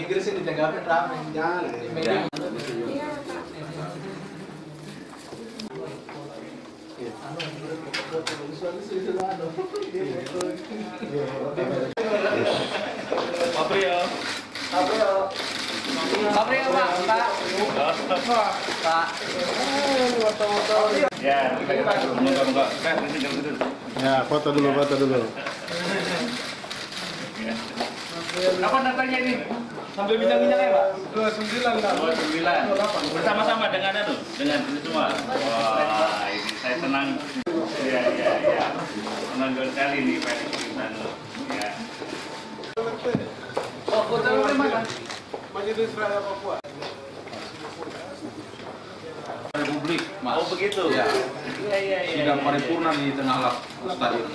Inggris ini ditanggapin rame. Jangan. Aprio. Aprio Pak. Pak. Ya, enggak. Ya, foto dulu. Apa datanya ini? Sambil bincang-bincang ya, Pak? 29 lah. 29. Bersama-sama dengan dengan ini semua. Wah, ini saya senang. Iya. Senang sekali nih Pak Anu. Ya. Oh, foto dari mana? Majelis Rakyat Papua. Republik, Mas. Oh, begitu. Ya. Iya. Sidang paripurna di tengah stadion.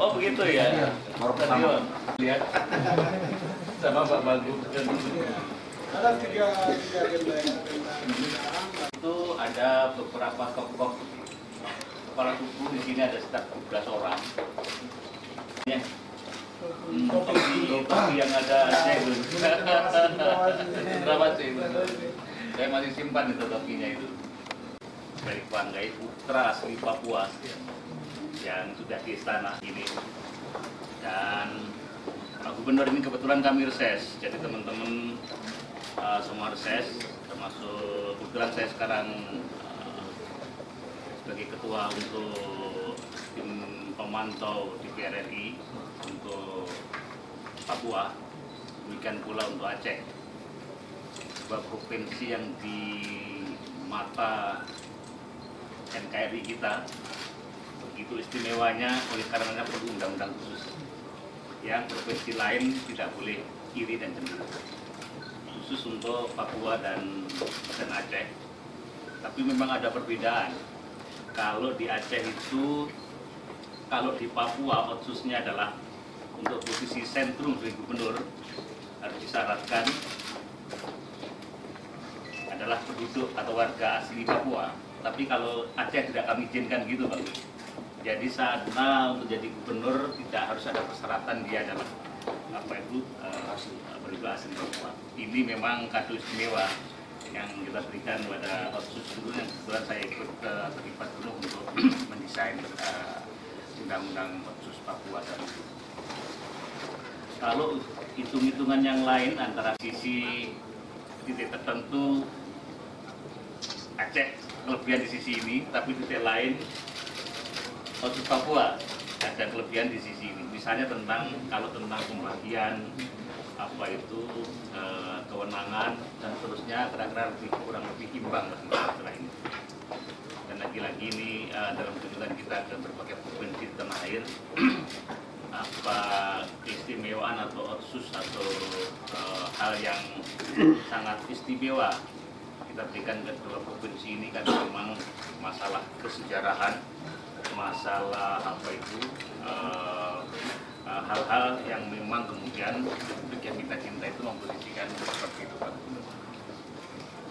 Oh, begitu ya. Baru pertama. Lihat. Sama Pak Bagus. Ada tiga agenda yang Itu ada beberapa tokoh kepala suku di sini ada sekitar 12 orang. Ya. Topi yang ada itu. Berapa sih? Saya masih simpan itu topinya itu. Dari Banggai putra asli Papua yang sudah di istana ini. Dan Pak Gubernur ini kebetulan kami reses, jadi teman-teman semua reses, termasuk kebetulan saya sekarang sebagai ketua untuk tim pemantau DPR RI untuk Papua, demikian pula untuk Aceh, sebuah provinsi yang di mata NKRI kita begitu istimewanya oleh karenanya perlu undang-undang khusus yang provinsi lain tidak boleh iri dan cemburu, khusus untuk Papua dan Aceh. Tapi memang ada perbedaan. Kalau di Aceh itu, kalau di Papua otsusnya adalah untuk posisi sentrum sebagai gubernur harus disyaratkan adalah penduduk atau warga asli Papua. Tapi kalau Aceh tidak kami izinkan gitu, Pak. Jadi sana untuk jadi gubernur tidak harus ada persyaratan dia adalah penduduk asli Papua. Ini memang kado istimewa yang kita berikan pada otsus dulu yang kebetulan saya ikut terlibat dulu untuk mendesain undang-undang otsus Papua dan itu. Kalau hitung-hitungan yang lain antara sisi titik tertentu Aceh kelebihan di sisi ini, tapi titik lain otsus Papua ada kelebihan di sisi ini. Misalnya tentang pembagian kewenangan dan seterusnya kira-kira kurang lebih imbang setelah ini. Dan lagi-lagi ini dalam kunjungan kita ke berbagai provinsi di tanah air, apa keistimewaan atau otsus atau hal yang sangat istimewa kita berikan ke dua provinsi ini kan memang masalah kesejarahan, masalah hal-hal yang memang kemudian publik yang kita cinta itu memposisikan seperti itu, Pak.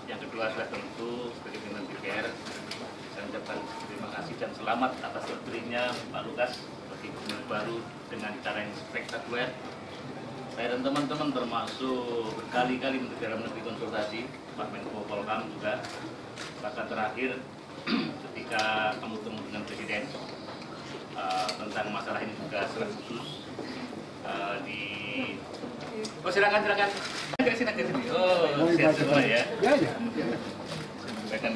Yang kedua sudah tentu sebagai pimpinan DPR saya ucapkan terima kasih dan selamat atas terpilihnya Pak Lukas sebagai gubernur baru dengan cara yang spektakuler. Saya dan teman-teman termasuk berkali-kali Menteri Dalam Negeri konsultasi, Pak Menko Polhukam juga, bahkan terakhir ketika kamu ketemu dengan Presiden tentang masalah ini juga secara khusus silakan ke sini. Oh, siap semua ya. Silakan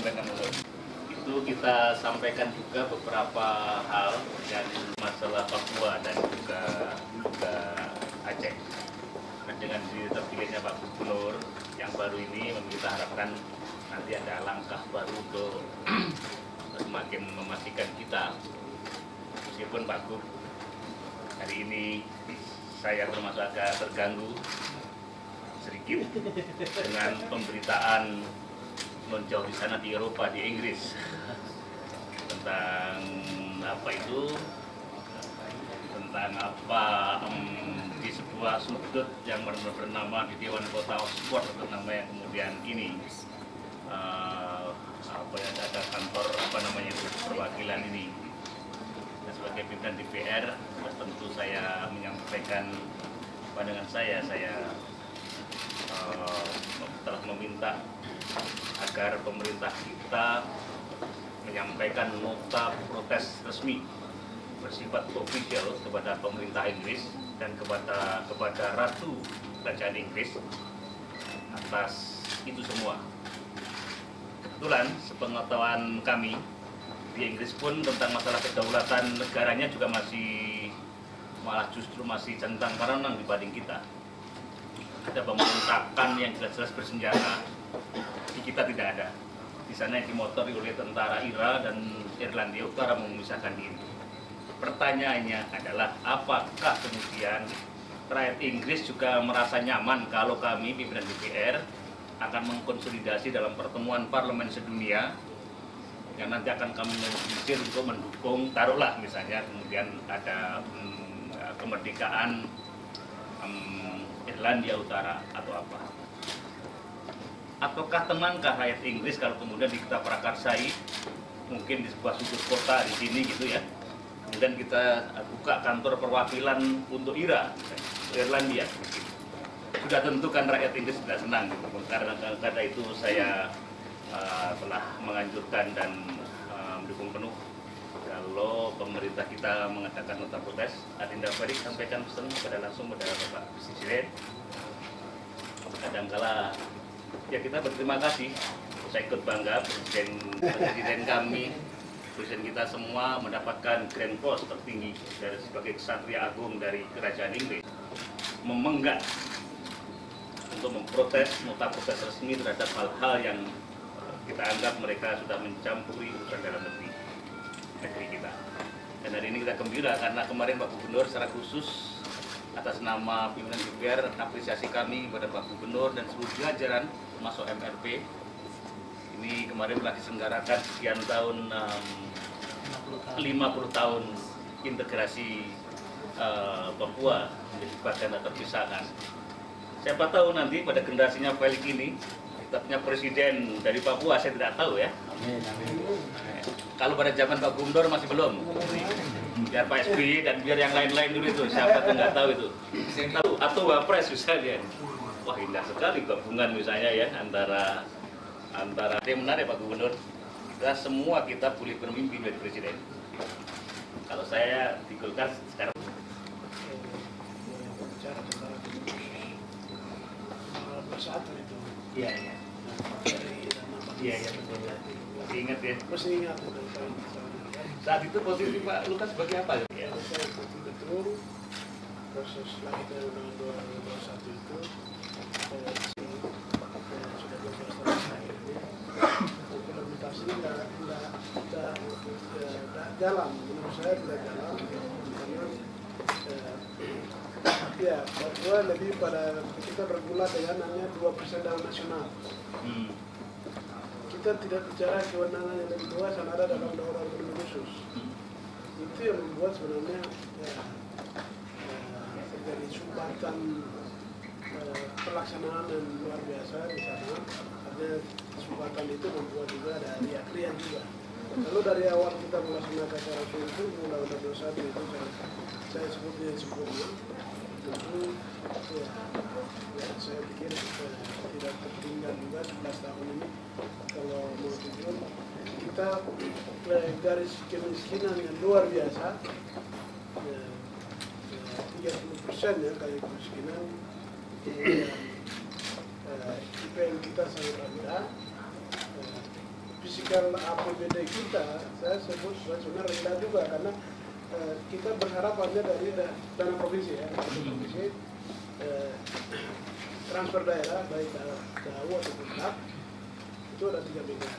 itu kita sampaikan juga beberapa hal dan masalah Papua dan juga Aceh. Nah, dengan terpilihnya Pak Gubernur yang baru ini kita harapkan nanti ada langkah baru untuk semakin memastikan kita, meskipun Pak Gub hari ini saya termasuk agak terganggu sedikit dengan pemberitaan non-jauh di sana di Eropa, di Inggris tentang di sebuah sudut yang bernama di Dewan Kota Oxford atau nama yang kemudian ini ada kantor perwakilan ini. Dan sebagai pimpinan DPR tentu saya menyampaikan pandangan saya meminta agar pemerintah kita menyampaikan nota protes resmi bersifat official kepada pemerintah Inggris dan kepada Ratu Kerajaan Inggris atas itu semua. Kebetulan sepengetahuan kami di Inggris pun tentang masalah kedaulatan negaranya juga justru masih centang karenang dibanding kita. Ada pemberontakan yang jelas-jelas bersenjata, di kita tidak ada. Di sana yang dimotori oleh tentara IRA dan Irlandia Utara memisahkan diri. Pertanyaannya adalah apakah kemudian rakyat Inggris juga merasa nyaman kalau kami pimpinan DPR akan mengkonsolidasi dalam pertemuan parlemen sedunia yang nanti akan kami mobilisir untuk mendukung, taruhlah misalnya kemudian ada kemerdekaan Irlandia Utara atau apa? Ataukah tenangkah rakyat Inggris kalau kemudian kita prakarsai mungkin di sebuah sudut kota di sini gitu ya, kemudian kita buka kantor perwakilan untuk Irlandia. Sudah tentu kan rakyat Inggris tidak senang gitu. Karena itu saya telah menganjurkan dan mendukung penuh kalau pemerintah kita mengadakan nota protes. Adinda Farid sampaikan pesan langsung kepada Bapak Presiden. Kadangkala ya kita berterima kasih, saya ikut bangga presiden kami, presiden kita semua mendapatkan Grand Cross tertinggi dari sebagai Ksatria Agung dari Kerajaan Inggris, memenggak untuk memprotes nota protes resmi terhadap hal-hal yang kita anggap mereka sudah mencampuri urusan dalam negeri kita. Dan hari ini kita gembira karena kemarin Pak Gubernur secara khusus atas nama pimpinan DPR apresiasi kami kepada Pak Gubernur dan seluruh jajaran termasuk MRP. Ini kemarin telah diselenggarakan sekian tahun 50 tahun integrasi Papua menjadi bagian tak terpisahkan. Siapa tahu nanti pada generasinya Felix ini kita punya presiden dari Papua, saya tidak tahu ya. Amin. Kalau pada zaman Pak Gubernur masih belum. Biar Pak SBY dan biar yang lain-lain dulu itu, siapa tuh nggak tahu itu. Atau Wapres misalnya. Wah indah sekali gabungan misalnya ya antara yang menarik Pak Gubernur. Kita boleh bermimpi menjadi presiden. Kalau saya di Golkar sekarang. Persatuan itu. Iya. Iya betul. Masih ingat ya? Masih ingat itu. Saat itu posisi Pak Lukas sebagai apa? Ya. Saya betul proses lahir dari Undang-Undang 2021 itu sudah 12 tahun terakhir ini implementasi tidak jalan, menurut saya tidak jalan karena ya Papua lebih pada kita bergulat dengan namanya 2% dalam nasional. Kita tidak bicara kewenangan yang lebih luas yang ada dalam undang-undang otonomi khusus. Itu yang membuat sebenarnya terjadi sumbatan pelaksanaan yang luar biasa di sana. Ada sumbatan itu membuat juga ada riak-riak juga. Lalu dari awal kita melaksanakan secara sungguh undang-undang 21 itu saya sebutnya sempurna. Tentu ya, saya pikir tidak tertinggal juga 11 tahun ini. Kalau mau jujur, kita garis kemiskinan yang luar biasa, 30% ya kali kemiskinan, IPM kita sangat rendah, fisikal APBD kita, saya sebut sebenarnya rendah juga karena kita berharapannya dari dana provinsi ya, provinsi, transfer daerah baik DAU atau pusat itu ada 3 miliar.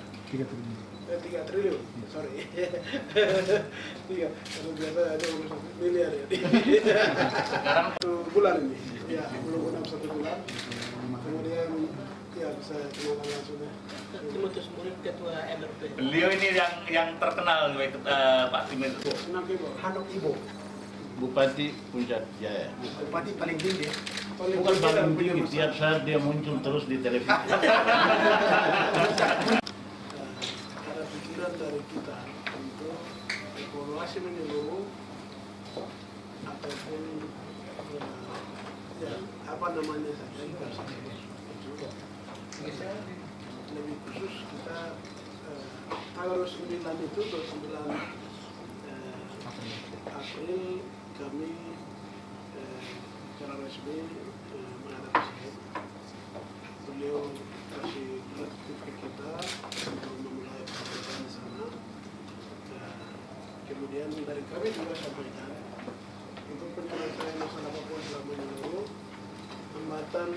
3 triliun, sorry. 3, kalau biasa ada 1 miliar ya. Sekarang 1 bulan ini, ya belum genap 1 bulan. Kemudian ya bisa kenalan langsung ya. Timotius Murid, Ketua MRP. beliau ini yang terkenal Pak Timin itu. Senang Ibu. Hanok Ibo. Bupati Puncak Jaya. Bupati paling tinggi. Bukan paling tinggi, tiap saat dia muncul terus di televisi. Ada pikiran dari kita untuk evaluasi menyeluruh ataupun ya apa namanya saja kita bisa sebut itu 29 itu 29 April kami secara resmi menghadap presiden. Beliau kasih direktif ke kita untuk memulai pekerjaan di sana. Kemudian dari kami juga sampaikan untuk penyelesaian masalah Papua selama ini dulu,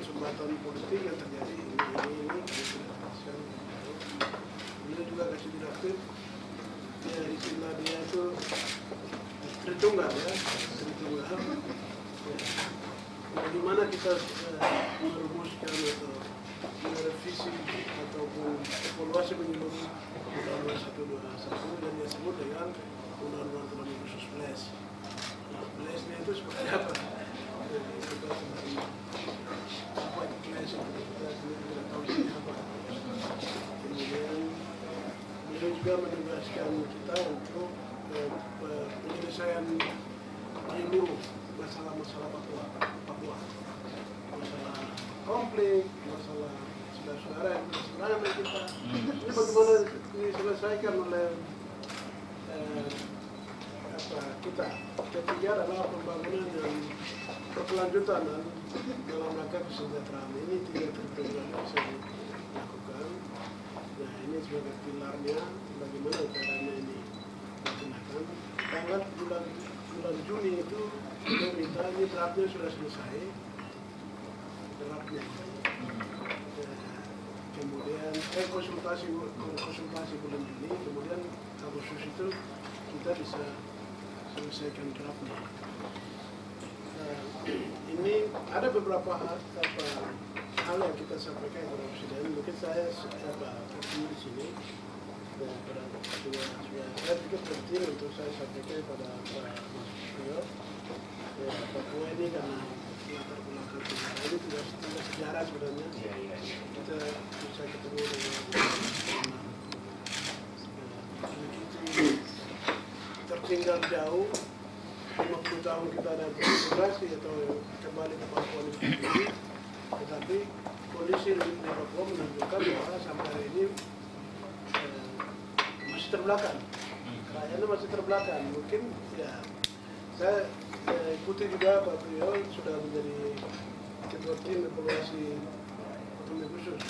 sumbatan politik yang terjadi ini kami sudah jelaskan. Beliau juga kasih direktif ya, istilah dia itu Tritunggal ya, Tritunggal ya. Bagaimana kita merumuskan atau merevisi ataupun evaluasi menyeluruh Undang-Undang 121 dan yang disebut dengan Undang-Undang Otonomi Khusus PLES. Nah, PLES-nya itu seperti apa? Kita sendiri apa itu PLES itu kita sendiri tidak tahu sih apa. Kemudian beliau juga menugaskan kita untuk penyelesaian menyeluruh masalah-masalah Papua, masalah konflik, masalah saudara-saudara yang berseberangan dengan kita. Ini bagaimana diselesaikan oleh kita. Ketiga adalah pembangunan dan berkelanjutan dalam rangka kesejahteraan. Ini tiga kriteria yang bisa dilakukan. Nah, ini sebagai pilarnya bagaimana caranya ini dilaksanakan. Tanggal bulan Juni itu kita minta ini draftnya sudah selesai. Draftnya. Kemudian konsultasi bulan Juni, kemudian Agustus itu kita bisa selesaikan draftnya. Ini ada beberapa hal yang kita sampaikan kepada Presiden. Mungkin saya di sini pada saya pikir penting untuk saya sampaikan pada Mas Priyo. Papua ini karena latar belakang sejarah ini tidak sejarah sebenarnya. Kita bisa ketemu dengan tertinggal jauh 50 tahun kita ada integrasi atau kembali ke Papua ini sendiri, tetapi kondisi di Papua menunjukkan bahwa sampai hari ini masih terbelakang, kerayaannya masih terbelakang. Mungkin ya saya ikuti juga Pak Priyo sudah menjadi ketua tim evaluasi otonomi khusus.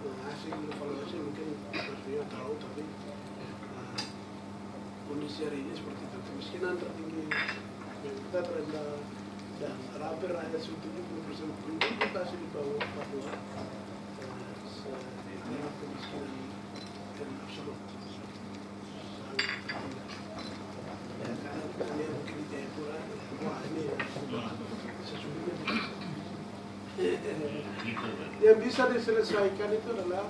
Nah, hasil evaluasi mungkin Pak Priyo tahu, tapi kondisi hari ini seperti itu. Kemiskinan tertinggi yang kita terendah dan hampir rakyat 70% penduduk kita masih di bawah Papua. Dengan kemiskinan dan absolut sangat tertinggi. Ya, karena kita lihat mungkin di Jayapura, wah ini sesungguhnya yang bisa diselesaikan itu adalah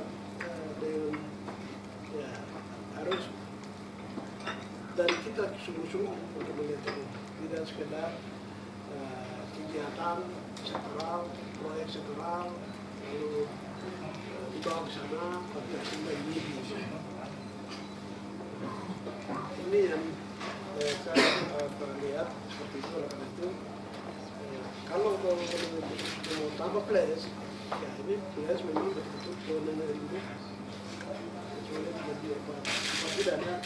dengan ya harus dari kita sungguh-sungguh untuk melihat ini, tidak sekedar kegiatan sektoral, proyek sektoral, lalu dibawa ke sana, tapi hasilnya ini. Ini yang saya lihat seperti itu. Oleh karena itu, kalau mau tambah PLES, ya ini PLES memang betul-betul kewenangan itu. Kecuali tadi Pak Bidan ya.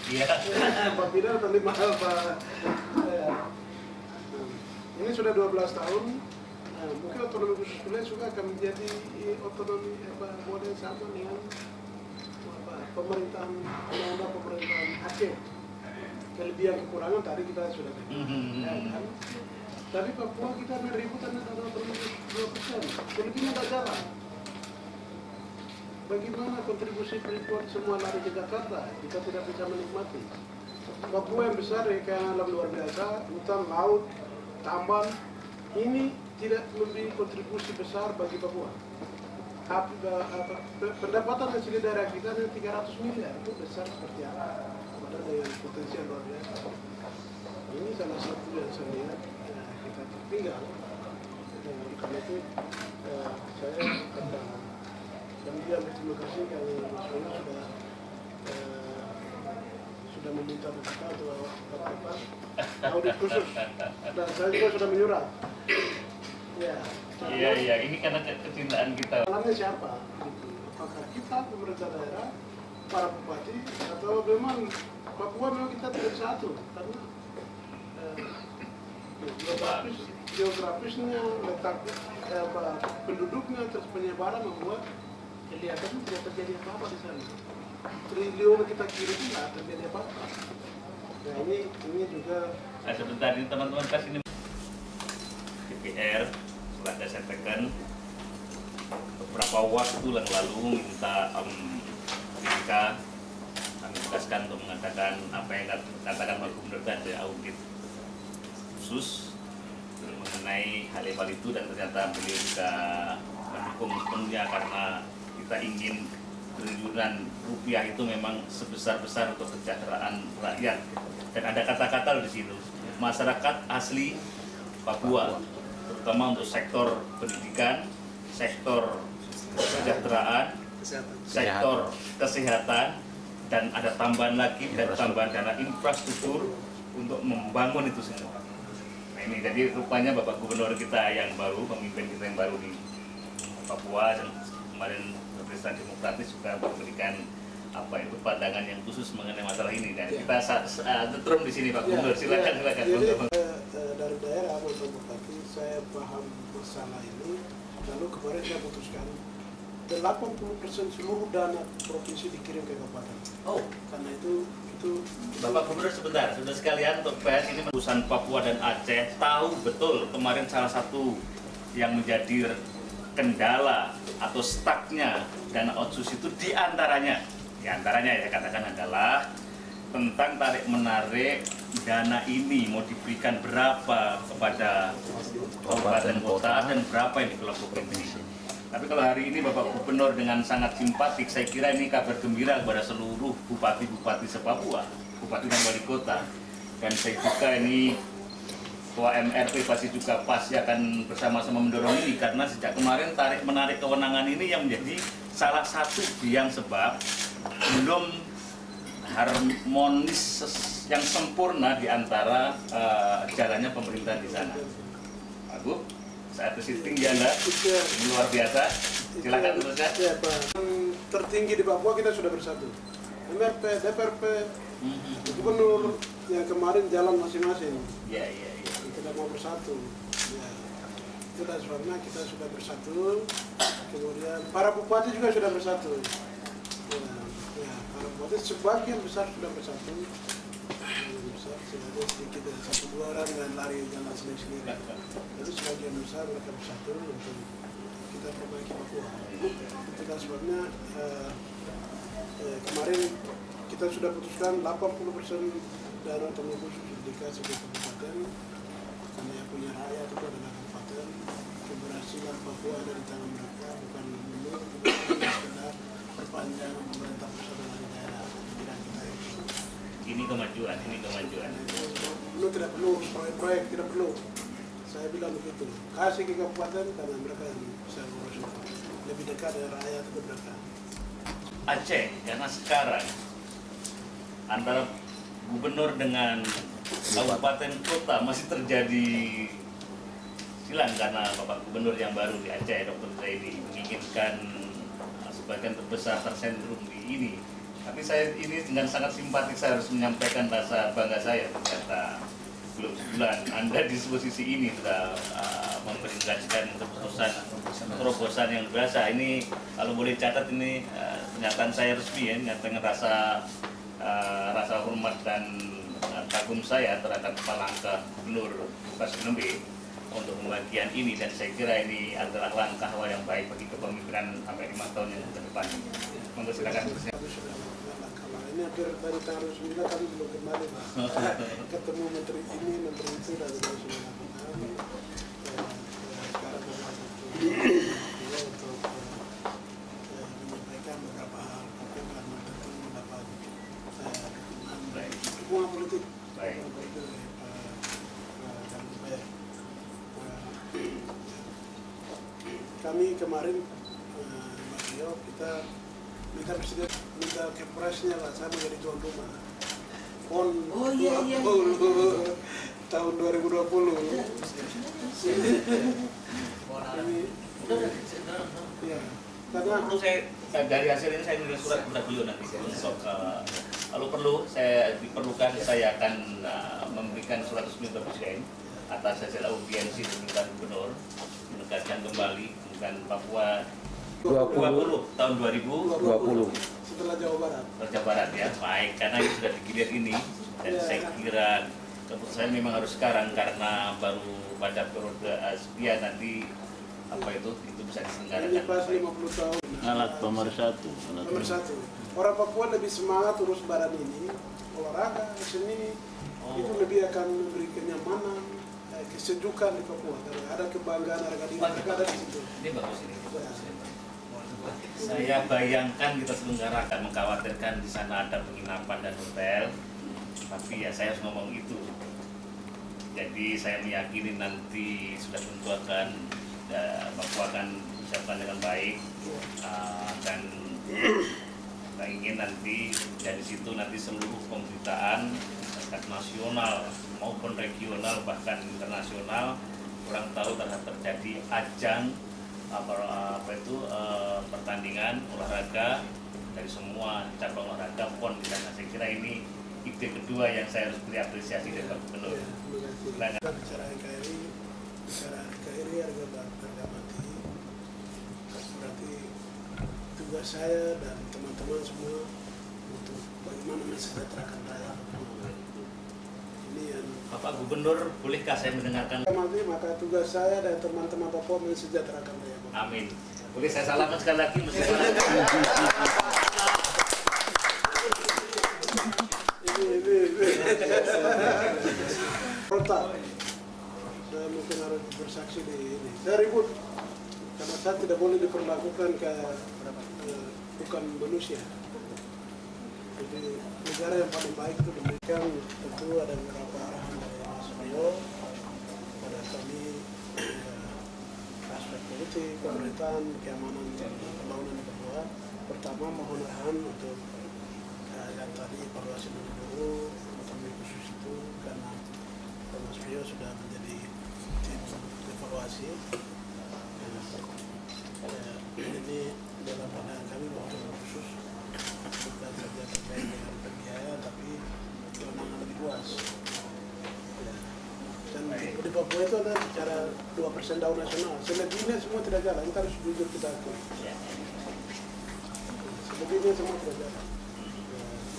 Pak Bidan tadi mahal Pak. Ini sudah 12 tahun. Mungkin otonomi khusus PLES juga akan menjadi otonomi model sama dengan pemerintahan undang-undang pemerintahan Aceh. Kelebihan kekurangan tadi kita sudah dengar, ya kan? Tapi Papua kita ribut adalah 2%. Filipina tak jalan. Bagaimana kontribusi Freeport semua lari ke Jakarta? Kita tidak bisa menikmati. Papua yang besar ya kayak alam luar biasa, hutan, laut, tambang, ini tidak memberi kontribusi besar bagi Papua. Pendapatan hasil daerah kita 300 miliar, itu besar seperti apa? Padahal dengan potensial luar biasa. Ini salah satu yang saya lihat kita tertinggal. Karena itu saya dan dia berterima kasih karena sebenarnya sudah meminta kita untuk audit khusus. Dan saya juga sudah menyurat. Ya. Iya, ini karena kecintaan kita. Dalamnya siapa? Gitu. Apakah kita pemerintah daerah para bupati atau memang Papua memang kita tidak satu karena geografisnya, letak penduduknya, terus penyebaran membuat kelihatan tidak terjadi apa-apa di sana. Triliun kita kirim tidak terjadi apa-apa. Nah ini juga. Nah, sebentar ini teman-teman kasih ini DPR sudah saya sampaikan beberapa waktu yang lalu minta BPK kami tugaskan untuk mengatakan apa yang katakan Pak Gubernur tadi audit khusus mengenai hal itu, dan ternyata beliau juga mendukung sepenuhnya karena kita ingin triliunan rupiah itu memang sebesar-besar untuk kesejahteraan rakyat. Dan ada kata-kata di situ, masyarakat asli Papua, terutama untuk sektor pendidikan, sektor kesejahteraan, sektor kesehatan, dan ada tambahan lagi dan tambahan dana infrastruktur untuk membangun itu semua. Nah ini jadi rupanya Bapak Gubernur kita yang baru, pemimpin kita yang baru di Papua, dan kemarin Presiden Demokratis juga memberikan pandangan yang khusus mengenai masalah ini, dan kita tetrum di sini Pak Gubernur. Silakan. Jadi dari daerah maupun bupati saya paham masalah ini, lalu kemarin saya putuskan 80% seluruh dana provinsi dikirim ke kabupaten. Oh, Karena itu Bapak Gubernur sebentar, sudah sekalian untuk PS ini urusan Papua dan Aceh tahu betul kemarin salah satu yang menjadi kendala atau stucknya dana otsus itu diantaranya ya saya katakan adalah tentang tarik menarik dana ini mau diberikan berapa kepada kabupaten kota dan berapa yang dikelola provinsi. Tapi kalau hari ini Bapak Gubernur dengan sangat simpatik, saya kira ini kabar gembira kepada seluruh bupati-bupati se-Papua, bupati dan wali kota. Dan saya juga ini Ketua MRP pasti akan bersama-sama mendorong ini, karena sejak kemarin tarik menarik kewenangan ini yang menjadi salah satu biang sebab belum harmonis yang sempurna di antara jalannya pemerintahan di sana. Pak Gub, saat visiting ya Anda, luar biasa. Silakan teruskan. Ya, Pak. Tertinggi di Papua kita sudah bersatu. MRP, DPRP, Gubernur yang kemarin jalan masing-masing. Iya. Kita mau bersatu. Ya. Itulah sebabnya kita sudah bersatu. Kemudian para bupati juga sudah bersatu. Ya, para bupati sebagian besar sudah bersatu. Ada sedikit dari 1-2 orang yang lari jalan sendiri. Jadi sebagian besar mereka bersatu untuk kita perbaiki Papua. Itulah sebabnya kemarin kita sudah putuskan 80% dana otonomi khusus dikasih ke kabupaten, karena yang punya rakyat itu adalah kabupaten. Keberhasilan Papua ada di tangan mereka, bukan menurut sekedar perpanjangan pemerintah pusat dan daerah. Ini kemajuan. Lu tidak perlu proyek-proyek, tidak perlu. Saya bilang begitu. Kasih ke kabupaten karena mereka yang bisa ngurus itu. Lebih dekat dengan rakyat itu mereka. Aceh, karena sekarang antara gubernur dengan kabupaten kota masih terjadi silang karena Bapak Gubernur yang baru di Aceh, Dr. Zaidi, menginginkan sebagian terbesar tersentrum di ini. Tapi saya ini dengan sangat simpatik saya harus menyampaikan rasa bangga saya, ternyata belum sebulan Anda di posisi ini sudah memberikan keputusan terobosan yang biasa. Ini kalau boleh catat ini pernyataan saya resmi ya, menyatakan rasa hormat dan kagum saya terhadap Kepala Langkah Gubernur Lukas NMB untuk pembagian ini, dan saya kira ini adalah langkah awal yang baik bagi kepemimpinan sampai 5 tahun yang ke depan. Monggo silakan. Ini hampir dari tanggal 9 kami belum kembali, Pak. Ketemu menteri ini, menteri itu, dan sudah lakukan. Sekarang untuk menyampaikan beberapa hal, tapi karena tentu mendapat dukungan politik. Baik. Kami kemarin Mario kita minta presiden, minta kepresnya lah, saya menjadi tuan rumah PON 20 tahun 2020. Ya, karena Dari hasil ini saya nulis surat kepada beliau nanti untuk kalau perlu diperlukan saya akan memberikan surat resmi ke Presiden atas hasil audiensi dengan Gubernur menegaskan kembali dengan Papua 20 tahun 2020 setelah Jawa Barat. Jawa Barat ya, baik, karena ini sudah digilir ini dan saya kira keputusan memang harus sekarang karena baru pada periode sekian nanti apa itu bisa diselenggarakan. Ini pas 50 tahun. Alat pemersatu. Nomor satu, orang Papua lebih semangat urus badan ini, olahraga, seni, itu lebih akan memberi kenyamanan, kesejukan di Papua. Karena ada kebanggaan harga diri mereka ada di situ. Ini bagus ini. Saya bayangkan kita selenggarakan mengkhawatirkan di sana ada penginapan dan hotel, tapi ya saya harus ngomong itu. Jadi saya meyakini nanti sudah tentu akan Papua akan disiapkan dengan baik dan kita ingin nanti dari situ nanti seluruh pemberitaan baik nasional maupun regional bahkan internasional kurang tahu telah terjadi ajang pertandingan olahraga dari semua cabang olahraga PON di sana. Saya kira ini ide kedua yang saya harus beri apresiasi dari Pak Gubernur. Kita bicara NKRI harga mati. Berarti tugas saya dan teman-teman semua untuk bagaimana mensejahterakan rakyat. Ini yang Bapak Gubernur, bolehkah saya mendengarkan? mati, maka tugas saya dan teman-teman Papua mensejahterakan rakyat. Amin. Boleh saya salaman sekali lagi? Ini Rotak. Saya mungkin harus bersaksi di ini. Saya ribut karena saya tidak boleh diperlakukan bukan manusia. Jadi negara yang paling baik itu demikian. Tentu ada beberapa arahan dari Mas Rio pada kami aspek politik, pemerintahan, keamanan dan pembangunan di Papua. Pertama mohon arahan untuk yang tadi evaluasi dulu otonomi khusus itu karena Mas Rio sudah menjadi tim evaluasi. Ini dalam pandangan kami bahwa otonomi khusus bukan saja terkait dengan pembiayaan tapi kewenangan lebih luas. Dan di Papua itu ada bicara 2% daun nasional. Selebihnya semua tidak jalan. Kita harus jujur kita akui. Selebihnya semua tidak jalan.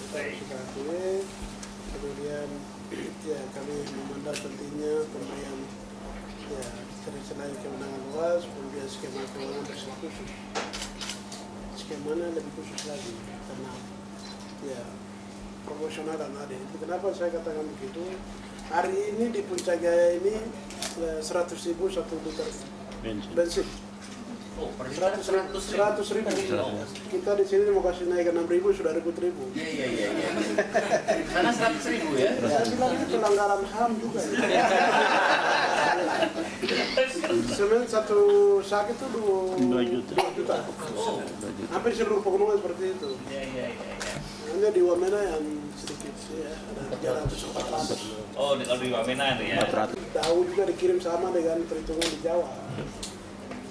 Kita akui. Kemudian ya kami memandang pentingnya pemberian ya selain kewenangan luas, kemudian skema keuangan bersifat khusus. Skemanya lebih khusus lagi karena ya proporsional dan adil. Kenapa saya katakan begitu? Hari ini di Puncak Jaya ini 100.000 1 liter bensin. Oh, per liter 100.000. Kita di sini mau kasih naik 6.000 sudah ribut ribu. Iya. Karena 100.000 ya. Saya bilang ini pelanggaran HAM juga. Semen satu sak itu 2 juta. Hampir seluruh pegunungan seperti itu. Iya. Hanya di Wamena yang sedikit ya, ada 300-400. Oh, kalau di Wamena itu ya. Tahu juga dikirim sama dengan perhitungan di Jawa.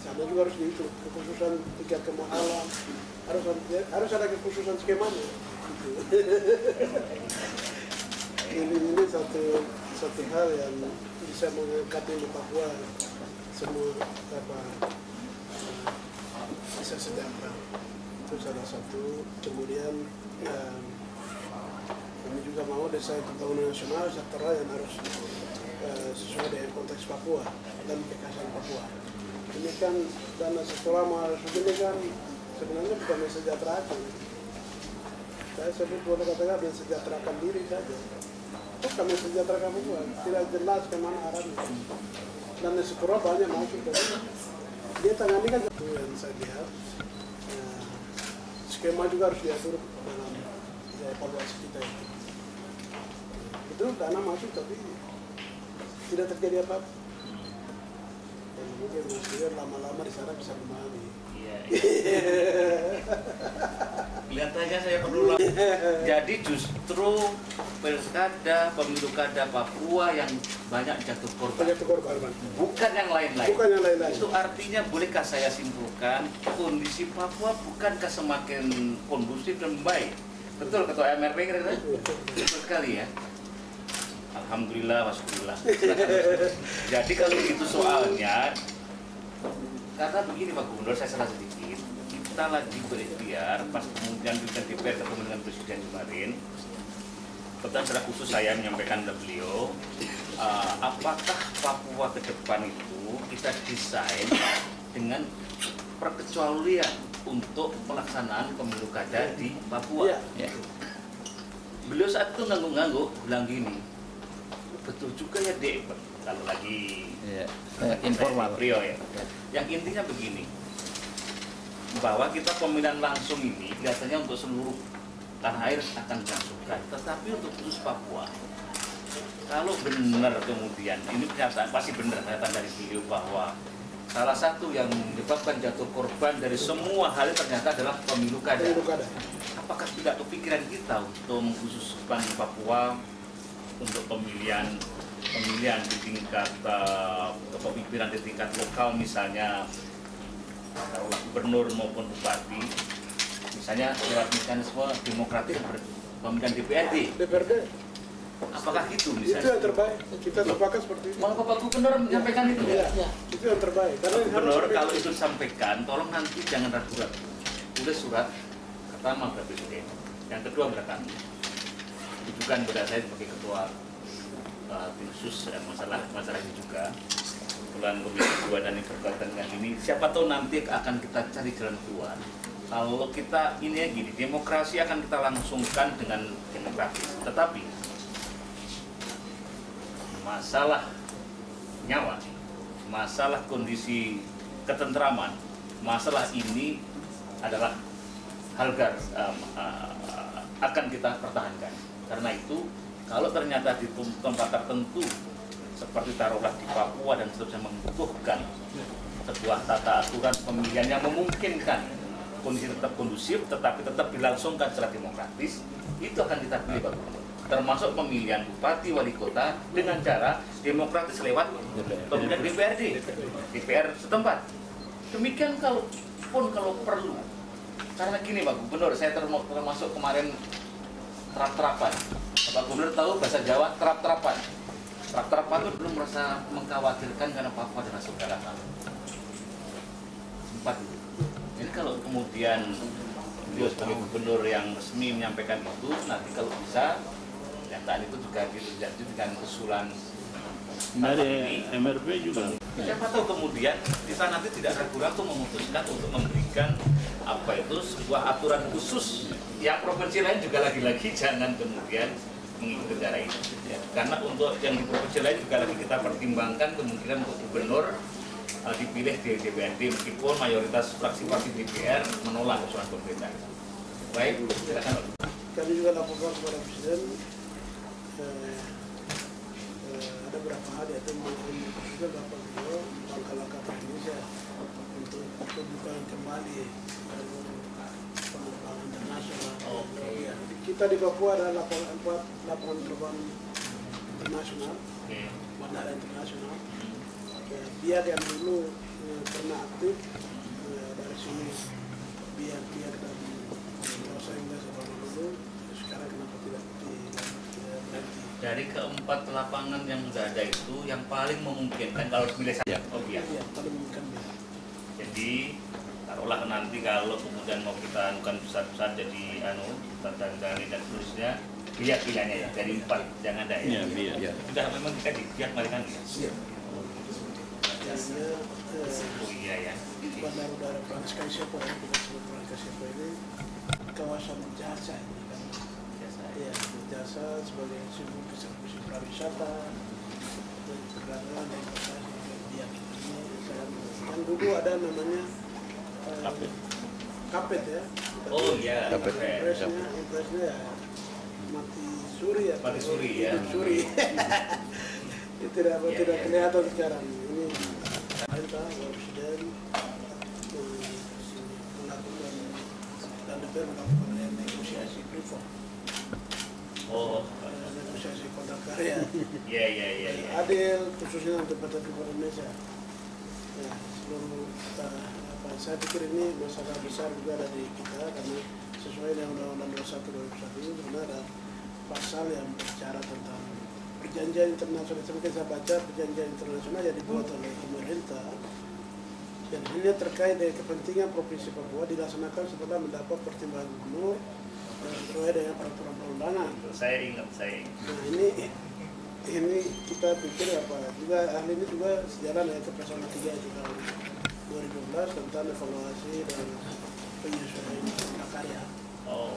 Sama juga harus dihitung kekhususan tiga kemahalan. Harus ada kekhususan skemanya. Ini satu hal yang bisa mengangkat di Papua semua bisa sejahtera. Itu salah satu. Kemudian kami juga mau desain pembangunan nasional sejahtera yang harus sesuai dengan konteks Papua dan kekhasan Papua. Ini kan dana sekolah mahasiswa ini kan sebenarnya bukan mensejahterakan. Saya sebut boleh katakan mensejahterakan diri saja. Bukan mensejahterakan Papua, tidak jelas kemana arahnya. Dan sekolah banyak masuk ke sana. Dia tangani kan itu yang saya lihat. Skema juga harus diatur dalam evaluasi kita itu. Itu dana masuk tapi tidak terjadi apa-apa. Dan mungkin maksudnya lama-lama di sana bisa kembali. Iya. Lihat aja saya perlu. Jadi justru pilkada, pemilu kada Papua yang banyak jatuh korban. banyak korban. Bukan yang lain-lain. Bukan yang lain-lain. Itu artinya bolehkah saya simpulkan kondisi Papua bukankah semakin kondusif dan baik? Betul Ketua MRP kira-kira? Betul sekali ya. Alhamdulillah, wasyukurillah. Jadi kalau itu soalnya, karena begini Pak Gubernur, saya salah sedikit. Kita lagi berikhtiar pas kemudian kita DPR ketemu dengan Presiden kemarin. Kebetulan secara khusus saya menyampaikan ke beliau, apakah Papua ke depan itu kita desain dengan perkecualian untuk pelaksanaan pemilu kada di Papua. Iya. Beliau saat itu ngangguk-ngangguk bilang gini, betul juga ya Dek, kalau lagi informal. beliau ya. Yang intinya begini, bahwa kita pemilihan langsung ini biasanya untuk seluruh tanah air akan dilangsungkan, tetapi untuk khusus Papua, kalau benar kemudian ini pernyataan pasti benar pernyataan dari beliau bahwa salah satu yang menyebabkan jatuh korban dari semua hal ternyata adalah pemilu kada. Apakah tidak kepikiran kita untuk mengkhususkan Papua untuk pemilihan di tingkat kepemimpinan di tingkat lokal, misalnya taruhlah gubernur maupun bupati, misalnya lewat mekanisme demokratis pemilihan DPRD. Apakah gitu misalnya? Itu yang terbaik. Kita sepakat seperti itu. Malah Bapak Gubernur menyampaikan itu. Iya, itu yang terbaik. Pak Gubernur kalau itu disampaikan, tolong nanti jangan ragu-ragu. Tulis surat pertama kepada Presiden, yang kedua kepada kami. Tujukan kepada saya sebagai ketua tim khusus masalah ini juga. Kebetulan Komisi 2 dan berkaitan dengan ini, siapa tahu nanti akan kita cari jalan keluar. Kalau kita ini ya gini, demokrasi akan kita langsungkan dengan demokratis. Tetapi masalah nyawa, masalah kondisi ketentraman, masalah ini adalah hal akan kita pertahankan. Karena itu, kalau ternyata di tempat tertentu seperti taruhlah di Papua dan seterusnya membutuhkan sebuah tata aturan pemilihan yang memungkinkan kondisi tetap kondusif tetapi tetap dilangsungkan secara demokratis, itu akan kita pilih Pak Gubernur. Termasuk pemilihan bupati, wali kota dengan cara demokratis lewat pemilihan DPR setempat. Demikian kalau perlu. Karena gini Pak Gubernur, saya termasuk kemarin terap-terapan. Pak Gubernur tahu bahasa Jawa terap-terapan. Terap-terapan itu belum merasa mengkhawatirkan karena Papua adalah saudara kami. Sempat. Jadi kalau kemudian beliau sebagai gubernur yang resmi menyampaikan itu, nanti kalau bisa pernyataan itu juga dilanjut dengan usulan Dari MRP juga. siapa tahu kemudian kita nanti tidak ragu-ragu memutuskan untuk memberikan sebuah aturan khusus yang provinsi lain juga lagi-lagi jangan kemudian mengikuti cara ini. Karena untuk yang di provinsi lain juga lagi kita pertimbangkan kemungkinan untuk gubernur dipilih di DPRD meskipun mayoritas fraksi-fraksi DPR menolak usulan pemerintah. Baik, silakan. Kami juga laporkan kepada Presiden ada beberapa hal yaitu mengenai beberapa beliau langkah-langkah teknis ya untuk bukan kembali penerbangan internasional. Ya, kita di Papua ada lapangan terbang internasional, bandara internasional. Ya, biar yang dulu pernah aktif dari sini biar dan Los Angeles dulu, sekarang kenapa tidak berhenti? Dari keempat lapangan yang sudah ada itu, yang paling memungkinkan kalau milih saya, Iya, paling memungkinkan. Jadi taruhlah nanti kalau kemudian mau kita anukan besar-besar jadi dan seterusnya, lihat pilihannya ya dari 4 jangan ada ya. Iya. Sudah memang kita dibiak balikan ya. Oh iya ya. Bandar Udara Frans Kaisiepo ya, kita sebut Frans Kaisiepo ini kawasan jasa ini kan. Ya, jasa sebagai simbol distribusi pariwisata, perdagangan dan investasi biak ini. Yang dulu ada namanya Kapet ya. Oh iya. Impresnya ya mati suri ya. Mati suri ya. Suri. Itu tidak kelihatan sekarang. Ini pemerintah, Presiden melakukan dan DPR melakukan negosiasi reform. Oh. negosiasi kontrak karya. Iya. Adil khususnya untuk PT Freeport Indonesia. Ya, seluruh saya pikir ini masalah besar juga dari kita karena sesuai dengan Undang-Undang 21 itu sebenarnya ada pasal yang berbicara tentang perjanjian internasional. Seperti saya baca perjanjian internasional yang dibuat oleh pemerintah dan ini terkait dengan kepentingan Provinsi Papua dilaksanakan setelah mendapat pertimbangan gubernur dan sesuai dengan peraturan perundangan. Saya ingat. Nah ini kita pikir juga ahli ini juga sejalan dengan pasal 3 itu tahun 2012 tentang evaluasi dan penyesuaian kontrak karya. Oh,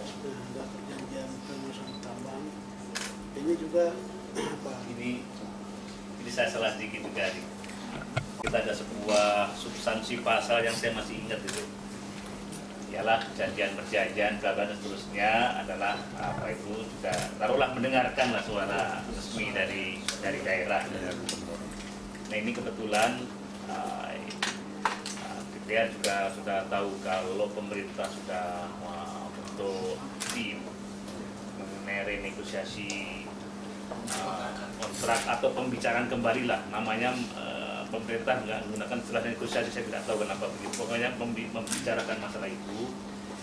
Nah, perjanjian pengurusan tambang ini juga ini saya salah sedikit juga nih. Kita ada sebuah substansi pasal yang saya masih ingat itu. Ialah perjanjian bla bla dan seterusnya adalah apa itu juga taruhlah mendengarkanlah suara resmi dari daerah. Nah ini kebetulan DPR juga sudah tahu kalau pemerintah sudah bentuk tim mengenai renegosiasi kontrak atau pembicaraan kembali lah namanya. Pemerintah nggak menggunakan istilah negosiasi, saya tidak tahu kenapa begitu. Pokoknya membicarakan masalah itu,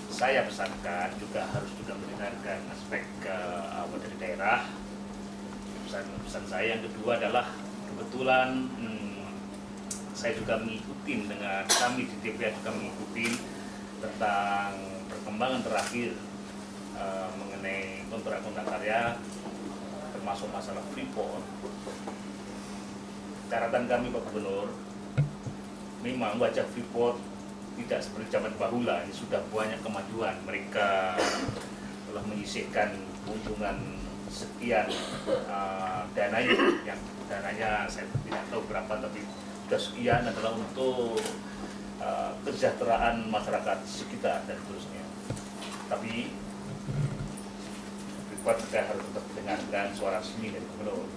saya pesankan juga harus juga mendengarkan aspek dari daerah. Pesan saya yang kedua adalah kebetulan saya juga mengikuti dengan kami di DPR juga mengikuti tentang perkembangan terakhir mengenai kontrak karya termasuk masalah Freeport. Catatan kami Pak Gubernur, memang wajah Freeport tidak seperti zaman bahula, ini sudah banyak kemajuan. Mereka telah menyisihkan keuntungan sekian dananya saya tidak tahu berapa, tapi sudah sekian adalah untuk kesejahteraan masyarakat sekitar dan seterusnya. Tapi Freeport juga harus tetap mendengarkan suara resmi dari Gubernur.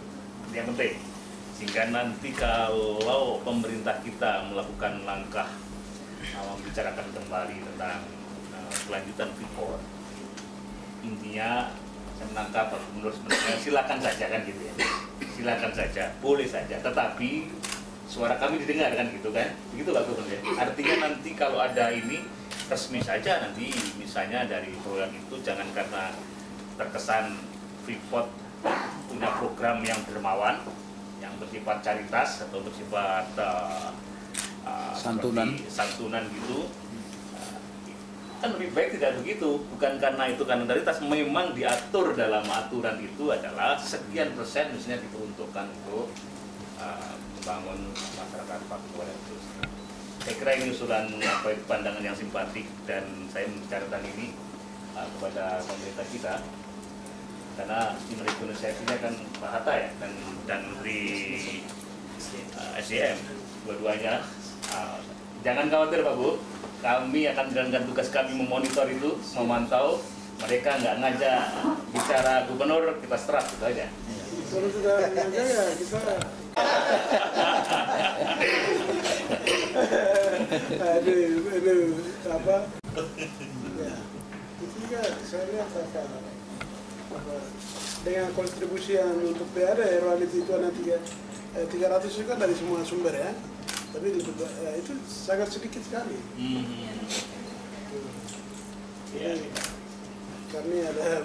Ini yang penting. Sehingga nanti kalau pemerintah kita melakukan langkah membicarakan kembali tentang kelanjutan Freeport, intinya saya menangkap Pak Gubernur sebenarnya silakan saja kan gitu ya, silakan saja, boleh saja, tetapi suara kami didengar kan gitu kan, begitu Pak Gubernur ya. Artinya nanti kalau ada ini resmi saja nanti misalnya dari program itu jangan karena terkesan Freeport punya program yang dermawan, yang bersifat caritas atau bersifat santunan gitu, kan lebih baik tidak begitu. Bukan karena itu karena caritas, memang diatur dalam aturan itu adalah sekian persen misalnya diperuntukkan untuk membangun masyarakat Papua dan seterusnya. Saya kira ini usulan pandangan yang simpatik dan saya membicarakan ini kepada pemerintah kita. Karena Menteri Koordinasinya kan Pak Hatta ya dan Menteri SDM dua-duanya. Jangan khawatir Pak Bu, kami akan menjalankan tugas kami memonitor itu, memantau. Mereka nggak ngajak bicara gubernur, kita serap gitu aja. Kalau sudah ngajak ya kita aduh apa ya itu juga saya lihat dengan kontribusi yang untuk PAD royalti itu ada 300 itu kan dari semua sumber ya, tapi itu sangat sedikit sekali. Jadi kami ada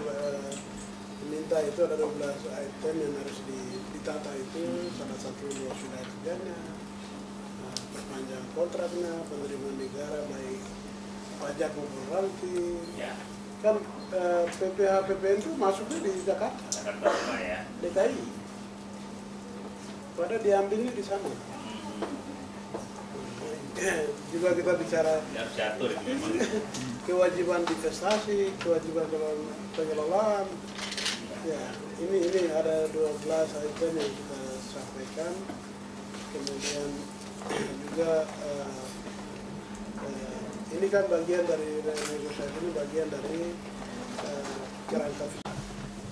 meminta itu ada 12 item yang harus ditata itu, salah satunya sudah kerjanya, perpanjang kontraknya, penerimaan negara baik pajak maupun royalti. Kan PPN itu masuknya di Jakarta ya. DKI, pada diambilnya di sana. Juga kita bicara kewajiban investasi, kewajiban pengelolaan. Ya, ini ada 12 item yang kita sampaikan. Kemudian juga ini kan bagian dari negosiasi, ini bagian dari kerangka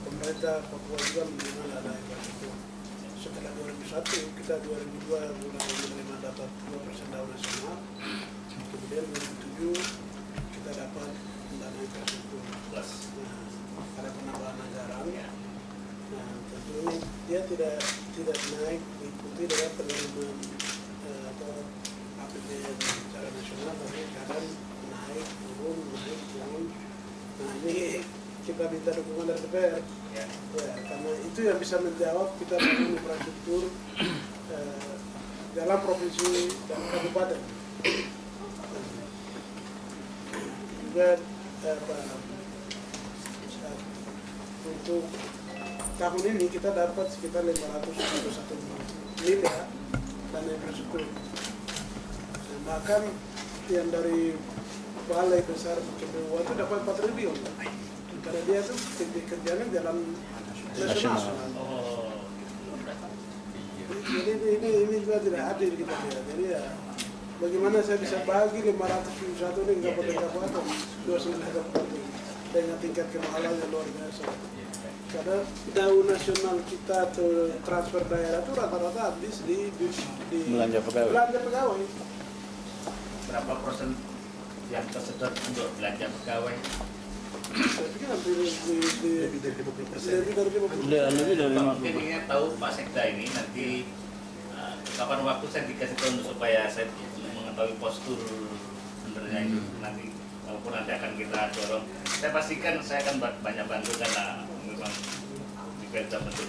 pemerintah Papua juga menerima dana infrastruktur. Setelah 2001, kita 2002 mulai menerima dapat 2% dana nasional. Kemudian 2007 kita dapat dana infrastruktur. Ada penambahan anggaran. Nah, kita minta dukungan dari DPR. Ya. Ya, karena itu yang bisa menjawab kita bangun infrastruktur dalam provinsi dan kabupaten. Juga untuk tahun ini kita dapat sekitar 571 miliar dana infrastruktur. Bahkan yang dari balai besar KPU itu dapat 4 triliun. Karena dia itu kerjanya jalan nasional. Oh. Jadi ini juga tidak adil kita lihat. Jadi ya bagaimana saya bisa bagi 571 ini kabupaten 29 kabupaten dengan tingkat kemahalan yang luar biasa. Karena daun nasional kita atau transfer daerah itu rata-rata habis di Belanja pegawai. Belanja pegawai. Berapa persen yang tersedot untuk belanja pegawai? Saya pikir hampir lebih dari 50%. Lebih dari 50%. Lebih dari Mungkin ingin tahu Pak Sekda ini nanti kapan waktu saya dikasih tahu supaya saya mengetahui postur sebenarnya itu nanti walaupun nanti akan kita dorong. Saya pastikan saya akan banyak bantu karena memang di Pemda bentuk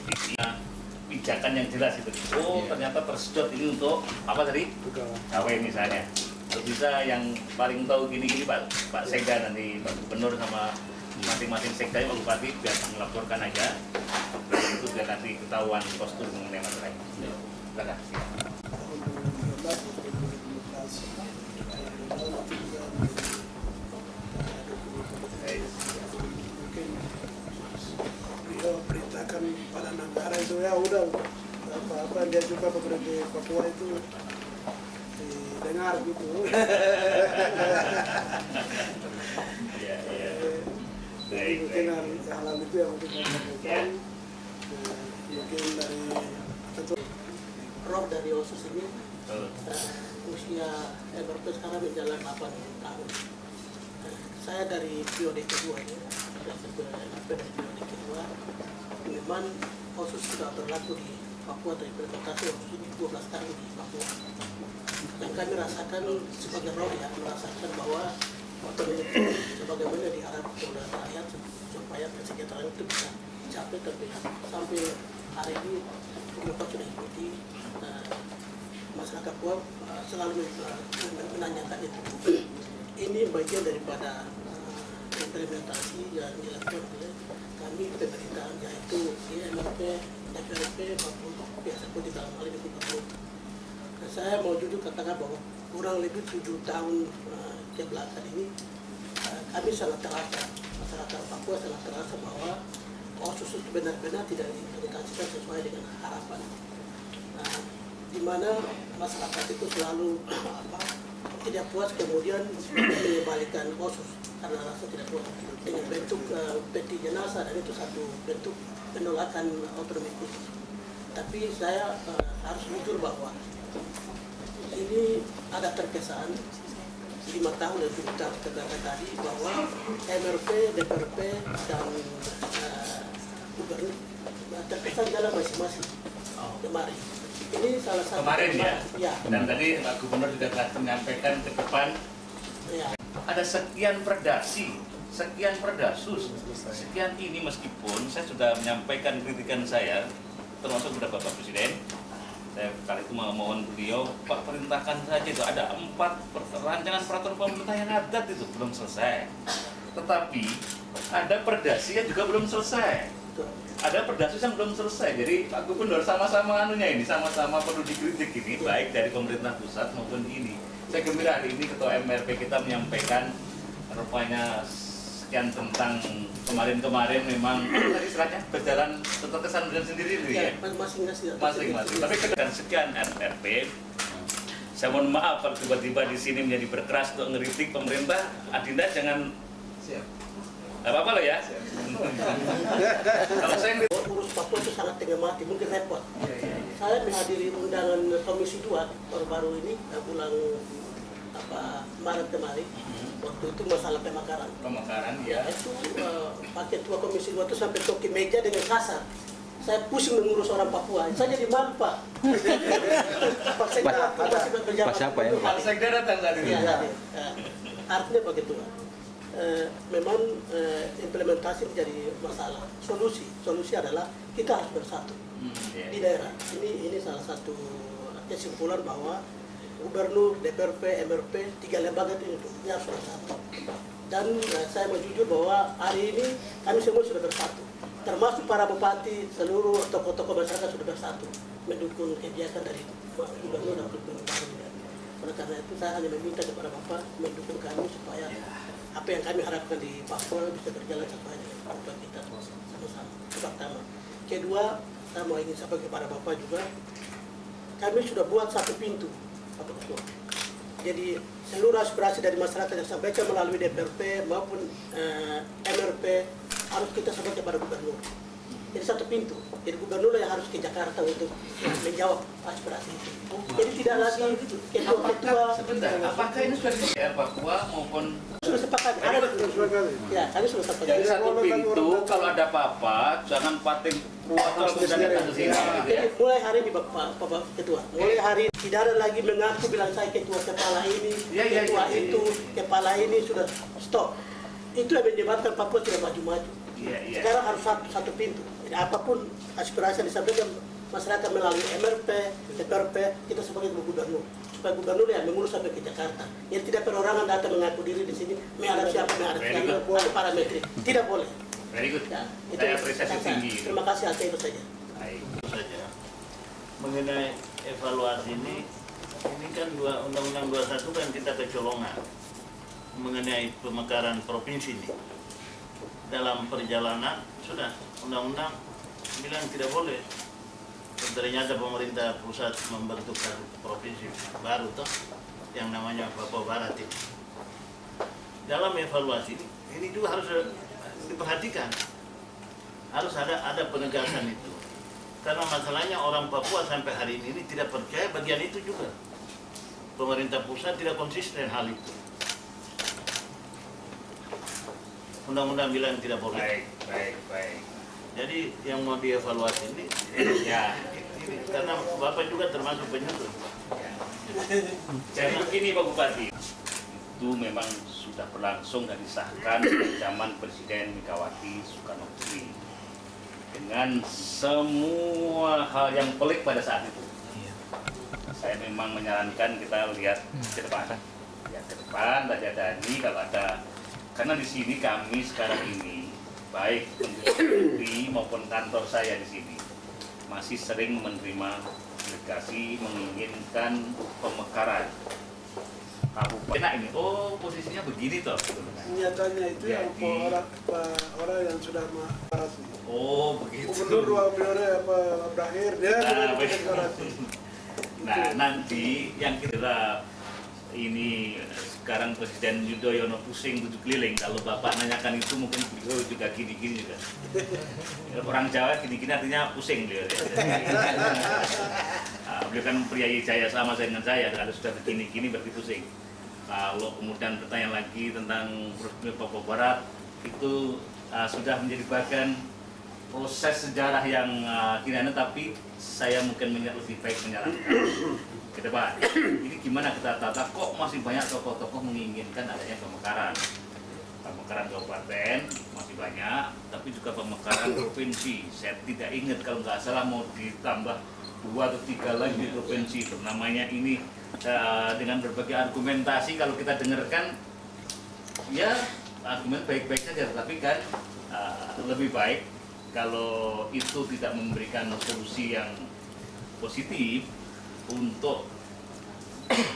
pijakan yang jelas itu. Oh ternyata tersedot ini untuk apa tadi? Pegawai misalnya. Terus bisa yang paling tahu gini-gini Pak Sekda nanti Pak Gubernur sama masing-masing sekda Pak Bupati biar melaporkan aja. Dan itu biar nanti ketahuan postur mengenai masalah ini. Silakan. Mungkin beliau perintahkan pada negara itu ya udah apa-apa dia juga pemerintah Papua itu dengar gitu. Iya, iya. Jadi mungkin hal-hal itu yang mungkin saya sampaikan. Mungkin dari ketua Roh dari OSUS ini usia MRP sekarang berjalan 8 tahun. Saya dari periode kedua ya, dari periode kedua. Memang OSUS sudah berlaku di Papua dari implementasi OSUS ini 12 tahun di Papua. Yang kami rasakan sebagai roh ya, merasakan bahwa otonomi sebagaimana diharapkan oleh rakyat supaya kesejahteraan itu bisa capai, tapi sampai hari ini kita sudah ikuti masyarakat Papua selalu menanyakan itu. Ini bagian daripada implementasi yang dilakukan oleh kami pemerintahan, yaitu MRP, DPRP maupun biasa pun di dalam hal ini gubernur. Saya mau jujur katakan bahwa kurang lebih 7 tahun kebelakang ini kami sangat terasa, masyarakat Papua sangat terasa bahwa OSUS itu benar-benar tidak diimplementasikan sesuai dengan harapan. Nah, di mana masyarakat itu selalu tidak puas, kemudian mengembalikan OSUS karena rasa tidak puas dengan bentuk peti jenazah, dan itu satu bentuk penolakan otonomi khusus. Tapi saya harus jujur bahwa ini ada terkesan 5 tahun yang sudah terkata tadi bahwa MRP, DPRP dan gubernur terkesan jalan masing-masing kemarin. Ini salah satu Kemarin ya. Dan Ya. tadi Pak Gubernur juga telah menyampaikan ke depan Ya. ada sekian perdasi, sekian perdasus, sekian ini, meskipun saya sudah menyampaikan kritikan saya termasuk kepada Bapak Presiden. Saya kali itu mohon beliau, Pak, perintahkan saja itu ada 4 rancangan peraturan pemerintah yang adat itu belum selesai. Tetapi ada perdasi yang juga belum selesai. Ada perdasus yang belum selesai. Jadi Pak Gubernur sama-sama anunya ini, sama-sama perlu dikritik ini, baik dari pemerintah pusat maupun ini. Saya gembira hari ini Ketua MRP kita menyampaikan rupanya sekian tentang kemarin-kemarin memang istilahnya berjalan terkesan sendiri itu ya. Masing-masing. Tapi kemudian sekian MRP. Saya mohon maaf kalau tiba-tiba di sini menjadi berkeras untuk ngeritik pemerintah. Adinda jangan. Gak apa-apa loh ya. Kalau saya Urus Papua itu sangat tengah mati, mungkin repot. Saya menghadiri undangan Komisi 2 baru-baru ini bulan Maret kemarin. Waktu itu masalah pemakaran. Pemakaran ya. Itu Pak Ketua Komisi 2 itu sampai toki meja dengan kasar. Saya pusing mengurus orang Papua. Saya jadi malu, Pak. Pak Sekda masih berjabat. Pak siapa ya? Pak Sekda datang tadi. Iya, artinya begitu. memang implementasi menjadi masalah. Solusi adalah kita harus bersatu di daerah. Ini salah satu kesimpulan bahwa gubernur, DPRP, MRP, 3 lembaga itu harus bersatu. Dan saya mau jujur bahwa hari ini kami semua sudah bersatu, termasuk para bupati, seluruh tokoh-tokoh masyarakat sudah bersatu mendukung kegiatan dari gubernur dan gubernur baru. Oleh karena itu saya hanya meminta kepada Bapak mendukung kami supaya apa yang kami harapkan di Papua bisa berjalan sesuai dengan tujuan kita sama-sama. Itu pertama. Kedua, saya mau ingin sampaikan kepada Bapak juga, kami sudah buat satu pintu, Bapak Ketua. Jadi seluruh aspirasi dari masyarakat yang disampaikan melalui DPRP maupun MRP harus kita sampaikan kepada gubernur. Jadi satu pintu. Jadi gubernur yang harus ke Jakarta untuk menjawab aspirasi itu. Jadi tidak lagi ketua-ketua. Sebentar, apakah ini sudah di Papua maupun Sudah sepakat. Ada ya, kami sudah sepakat. jadi satu pintu kalau ada apa-apa jangan pating ruang kemudian datang ke sini. Jadi mulai hari ini Bapak Ketua, mulai hari ini tidak ada lagi mengaku bilang saya ketua kepala ini, ketua itu, kepala ini sudah stop. Itu yang menyebabkan Papua tidak maju-maju. Sekarang harus satu pintu. Jadi apapun aspirasi yang disampaikan masyarakat melalui MRP, DPRP, kita sebagai gubernur. Supaya gubernur yang mengurus sampai ke Jakarta. Yang tidak perorangan datang mengaku diri di sini, menghadap siapa, ada parametrik. Tidak boleh. Very good. Ya, Saya apresiasi tinggi. Terima kasih atas itu saja. Baik. Itu saja. Mengenai evaluasi ini kan Undang-Undang 21 kan kita kecolongan mengenai pemekaran provinsi ini. Dalam perjalanan sudah undang-undang bilang tidak boleh. Ternyata pemerintah pusat membentuk satu provinsi baru toh yang namanya Papua Barat ini. Dalam evaluasi ini juga harus diperhatikan. Harus ada penegasan itu. Karena masalahnya orang Papua sampai hari ini tidak percaya bagian itu juga. Pemerintah pusat tidak konsisten hal itu. Undang-undang bilang tidak boleh. Baik. Jadi yang mau dievaluasi ini, Ya. ini karena Bapak juga termasuk penyusun. Jadi begini Pak Bupati, itu memang sudah berlangsung dan disahkan sejak zaman Presiden Megawati Soekarno Putri dengan semua hal yang pelik pada saat itu. Saya memang menyarankan kita lihat ke depan. Ya, ke depan, Raja Dani kalau ada. Karena di sini kami sekarang ini, baik Menteri maupun kantor saya di sini, masih sering menerima delegasi menginginkan pemekaran kabupaten. Nah ini, posisinya begini toh. Nyatanya itu yang orang yang sudah deklarasi. Oh begitu. Gubernur 2 periode berakhir dia sudah deklarasi. Nah nanti yang kita ini sekarang Presiden Yudhoyono pusing tujuh keliling. Kalau Bapak nanyakan itu mungkin beliau juga gini-gini juga. Orang Jawa gini-gini artinya pusing beliau. Beliau kan priayi jaya sama dengan saya. Kalau sudah begini-gini berarti pusing. Kalau kemudian bertanya lagi tentang Provinsi Papua Barat itu sudah menjadi bagian proses sejarah yang kiranya, tapi saya mungkin lebih baik menyarankan ke depan. Ini gimana kita tata, kok masih banyak tokoh-tokoh menginginkan adanya pemekaran kabupaten masih banyak, tapi juga pemekaran provinsi. Saya tidak ingat kalau nggak salah mau ditambah 2 atau 3 lagi provinsi. Namanya ini dengan berbagai argumentasi kalau kita dengarkan ya argumen baik-baik saja, tapi kan lebih baik kalau itu tidak memberikan solusi yang positif untuk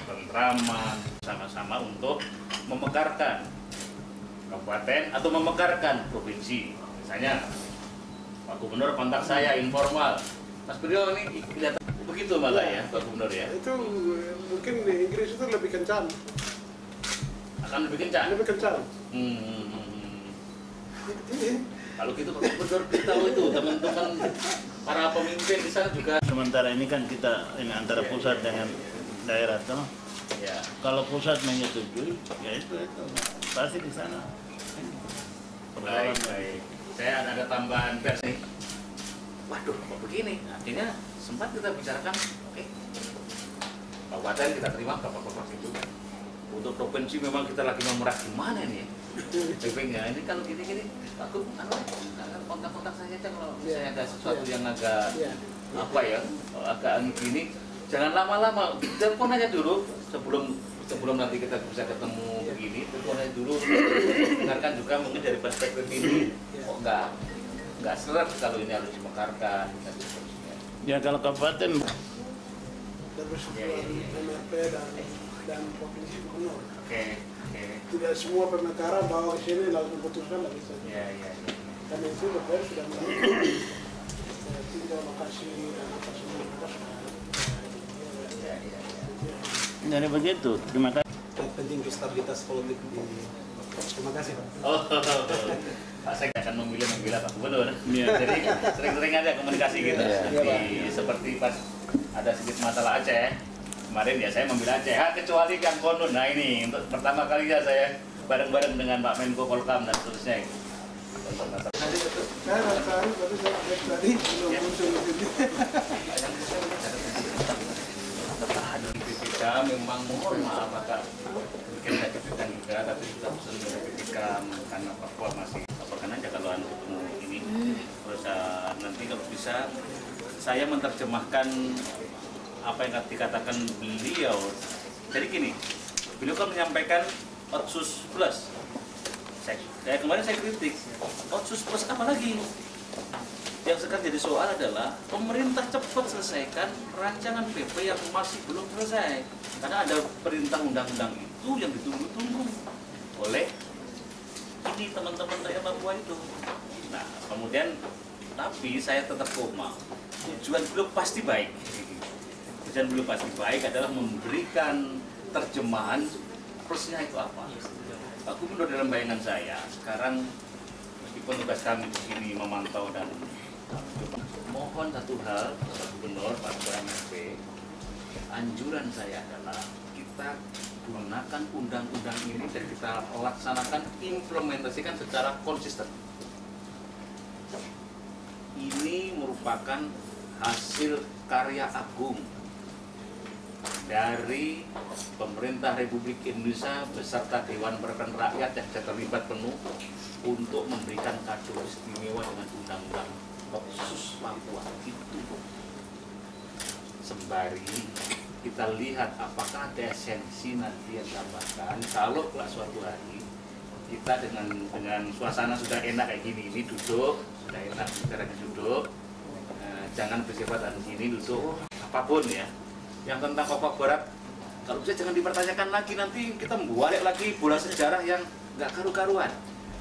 tentraman sama-sama untuk memekarkan kabupaten atau memekarkan provinsi. Misalnya Pak Gubernur kontak saya informal, Mas Priyo ini kelihatan begitu malah ya Pak Gubernur ya. Itu mungkin di Inggris itu lebih kencang. Akan lebih kencang. Lebih kencang. Kalau gitu Pak Gubernur beritahu itu teman-teman para pemimpin di sana juga. Sementara ini kan kita ini antara pusat dengan daerah toh. Ya. Kalau pusat menyetujui, ya itu pasti di sana. Baik. Saya ada tambahan versi. Waduh, kok begini? Artinya sempat kita bicarakan, oke. Kabupaten kita terima berapa provinsi juga. untuk provinsi memang kita lagi memerah gimana nih? PP-nya ini kalau gini-gini, aku kontak-kontak saya aja kalau misalnya ada sesuatu yang agak apa ya, agak gini, jangan lama-lama, telepon aja dulu sebelum nanti kita bisa ketemu begini, telepon aja dulu, dengarkan juga mungkin dari perspektif ini, kok nggak seret kalau ini harus dimekarkan dan seterusnya. Ya kalau kabupaten Dan persetujuan MRP dan provinsi gubernur. Oke. Tidak semua pemekaran bawa ke sini lalu memutuskan lagi saja. Ya. Karena itu DPR sudah melakukan tinggal lokasi dan apa semua. dari begitu. Terima kasih. Penting stabilitas politik di. Terima kasih Pak. Oh, Pak saya akan membela Pak Gubernur. Iya. Jadi sering-sering aja komunikasi gitu. Seperti pas ada sedikit masalah Aceh. Kemarin ya saya membela Aceh, kecuali Kang Konun. Nah ini untuk pertama kalinya saya bareng-bareng dengan Pak Menko Polkam dan seterusnya. Saya rasa tadi saya cek tadi belum muncul di sini. BPK memang mohon maaf agak mungkin ada kejutan juga, tapi kita pesan dari BPK karena Papua masih apakan aja kalau anda ketemu ini. Terus nanti kalau bisa saya menerjemahkan apa yang dikatakan beliau. Jadi gini, beliau kan menyampaikan Otsus Plus. Kemarin saya kritik, Otsus Plus apa lagi? Yang sekarang jadi soal adalah pemerintah cepat selesaikan rancangan PP yang masih belum selesai. Karena ada perintah undang-undang itu yang ditunggu-tunggu oleh ini teman-teman rakyat Papua itu. Nah, kemudian tapi saya tetap koma. Tujuan beliau pasti baik. Tujuan beliau pasti baik adalah memberikan terjemahan plusnya itu apa. Pak Gubernur dalam bayangan saya sekarang meskipun tugas kami di sini memantau dan mohon satu hal Pak Gubernur, Pak MRP, anjuran saya adalah kita gunakan undang-undang ini dan kita laksanakan, implementasikan secara konsisten. Ini merupakan hasil karya agung dari pemerintah Republik Indonesia beserta Dewan Perwakilan Rakyat yang terlibat penuh untuk memberikan kado istimewa dengan undang-undang Otsus Papua itu. Sembari kita lihat apakah ada esensi nanti yang tambahkan kalau kelak suatu hari kita dengan suasana sudah enak kayak gini, ini duduk sudah enak caranya duduk, jangan bersifat gini duduk apapun ya. Yang tentang Papua Barat, kalau bisa jangan dipertanyakan lagi, nanti kita membalik lagi bola sejarah yang nggak karu-karuan.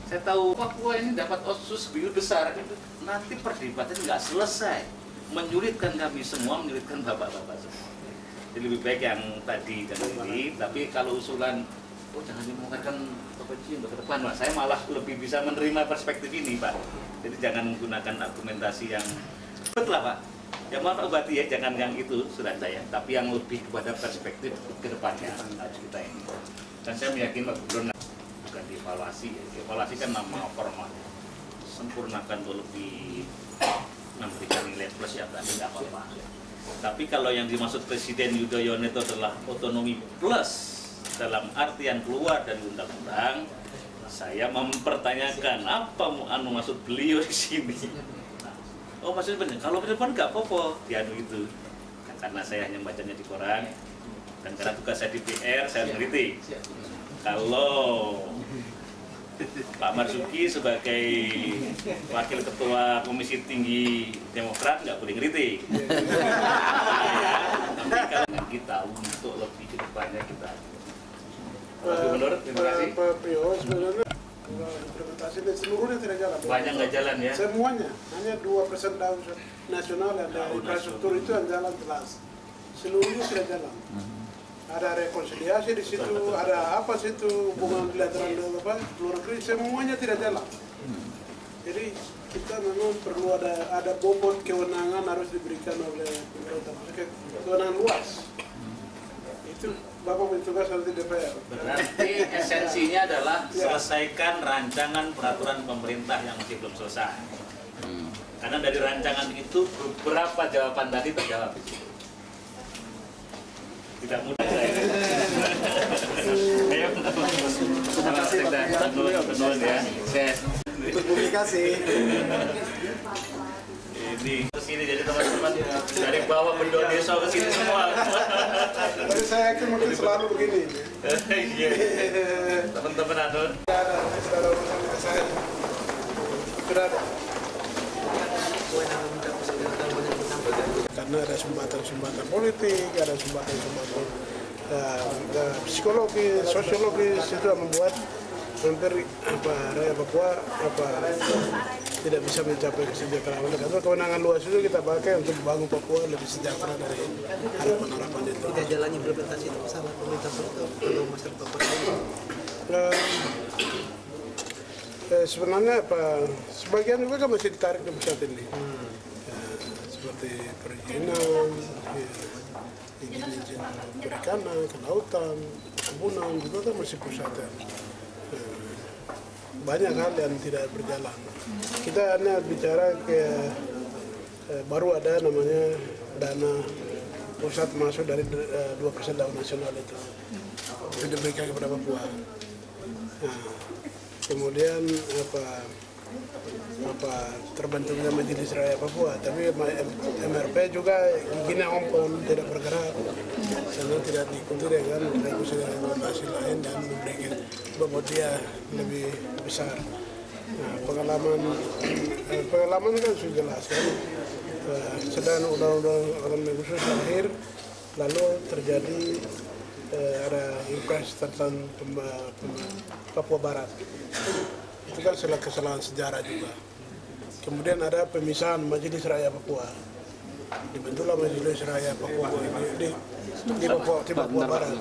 Saya tahu Papua ini dapat Otsus begitu besar, nanti perdebatan nggak selesai, menyulitkan kami semua, menyulitkan bapak-bapak semua. Jadi lebih baik yang tadi dan ini, tapi kalau usulan, oh jangan dimungkinkan provinsi untuk ke depan, Pak. Saya malah lebih bisa menerima perspektif ini, Pak. Jadi jangan menggunakan argumentasi yang betul lah, Pak. Ya mohon Pak Bupati ya, jangan yang itu surat saya, tapi yang lebih kepada perspektif ke depannya harus kita ini. Dan saya meyakini Pak Gubernur bukan dievaluasi, ya. Dievaluasi kan nama formal. Sempurnakan untuk lebih memberikan nilai plus ya, tapi tidak apa-apa. Tapi kalau yang dimaksud Presiden Yudhoyono itu adalah otonomi plus dalam artian keluar dari undang-undang, saya mempertanyakan apa maksud beliau di sini. Oh maksudnya benar, kalau ke depan nggak apa-apa diadu itu, karena saya hanya bacanya di koran dan karena tugas saya di PR saya mengkritik. Kalau Pak Marzuki sebagai Wakil Ketua Komisi Tinggi Demokrat nggak boleh kritik. Tapi kalau kita untuk lebih ke depannya kita. Pak Gubernur, terima kasih. Pak Pio sebenarnya implementasi dan seluruhnya tidak jalan. Banyak nggak jalan ya? Semuanya, hanya 2% daun nasional yang dari infrastruktur itu yang jalan jelas. Seluruhnya tidak jalan. Ada rekonsiliasi di situ, ada apa situ, hubungan bilateral dengan luar negeri, semuanya tidak jalan. Jadi kita memang perlu ada bobot kewenangan harus diberikan oleh pemerintah, kewenangan luas. Itu Bapak bertugas nanti DPR. Berarti esensinya adalah selesaikan rancangan peraturan pemerintah yang masih belum selesai. Karena dari rancangan itu beberapa jawaban tadi terjawab. Tidak mudah saya. Ayo, terima kasih Pak. Tenun ya. Untuk publikasi. Ini kesini jadi teman-teman dari bawah Bondowoso ke sini semua. Tapi saya yakin mungkin selalu begini. Iya. Teman-teman Adon. Sudah ada urusan dengan saya. Sudah ada. Karena ada sumbatan-sumbatan politik, ada sumbatan-sumbatan psikologi, sosiologis, itu yang membuat hampir rakyat Papua tidak bisa mencapai kesejahteraan. Karena kewenangan luas itu kita pakai untuk membangun Papua lebih sejahtera dari harapan-harapan itu. Tidak jalannya implementasi itu bersama pemerintah atau masyarakat Papua ini. Sebenarnya sebagian juga kan masih ditarik di pusat ini. Seperti perizinan, izin perikanan, kelautan, perkebunan juga kan masih pusatan. Banyak hal yang tidak berjalan. Kita hanya bicara baru ada namanya dana pusat masuk dari 2% dana nasional itu diberikan kepada Papua. Nah, kemudian terbentuknya Majelis Raya Papua, tapi MRP juga gini ompon tidak bergerak karena tidak diikuti dengan regulasi lain dan memberikan bobot dia lebih besar. Nah, pengalaman kan sudah jelas kan, sedang undang-undang otonomi khusus lahir, lalu terjadi ada impres tentang Papua Barat. Itu kan kesalahan sejarah juga. Kemudian ada pemisahan Majelis Raya Papua. Dibentuklah Majelis Raya Papua di Papua Barat.